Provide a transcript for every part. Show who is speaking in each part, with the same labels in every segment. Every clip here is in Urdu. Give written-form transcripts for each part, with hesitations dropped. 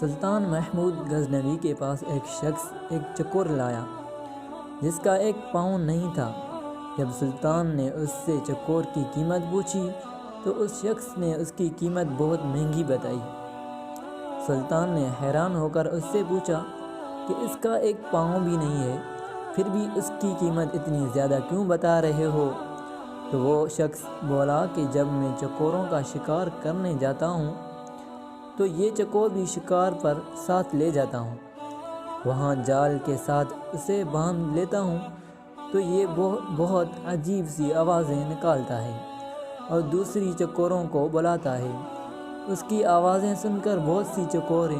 Speaker 1: سلطان محمود غزنوی کے پاس ایک شخص ایک چکور لایا جس کا ایک پاؤں نہیں تھا۔ جب سلطان نے اس سے چکور کی قیمت پوچھی تو اس شخص نے اس کی قیمت بہت مہنگی بتائی۔ سلطان نے حیران ہو کر اس سے پوچھا کہ اس کا ایک پاؤں بھی نہیں ہے، پھر بھی اس کی قیمت اتنی زیادہ کیوں بتا رہے ہو؟ تو وہ شخص بولا کہ جب میں چکوروں کا شکار کرنے جاتا ہوں تو یہ چکور بھی شکار پر ساتھ لے جاتا ہوں۔ وہاں جال کے ساتھ اسے باندھ لیتا ہوں تو یہ بہت عجیب سی آوازیں نکالتا ہے اور دوسری چکوروں کو بلاتا ہے۔ اس کی آوازیں سن کر بہت سی چکوریں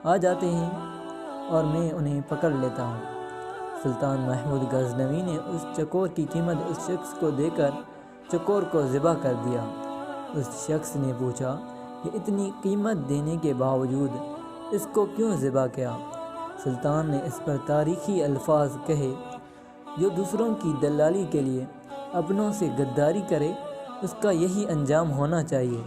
Speaker 1: آ جاتے ہیں اور میں انہیں پکڑ لیتا ہوں۔ سلطان محمود غزنوی نے اس چکور کی قیمت اس شخص کو دے کر چکور کو ذبح کر دیا۔ اس شخص نے پوچھا کہ اتنی قیمت دینے کے باوجود اس کو کیوں ذبح کیا؟ سلطان نے اس پر تاریخی الفاظ کہے، جو دوسروں کی دلالی کے لیے اپنوں سے غداری کرے اس کا یہی انجام ہونا چاہیے۔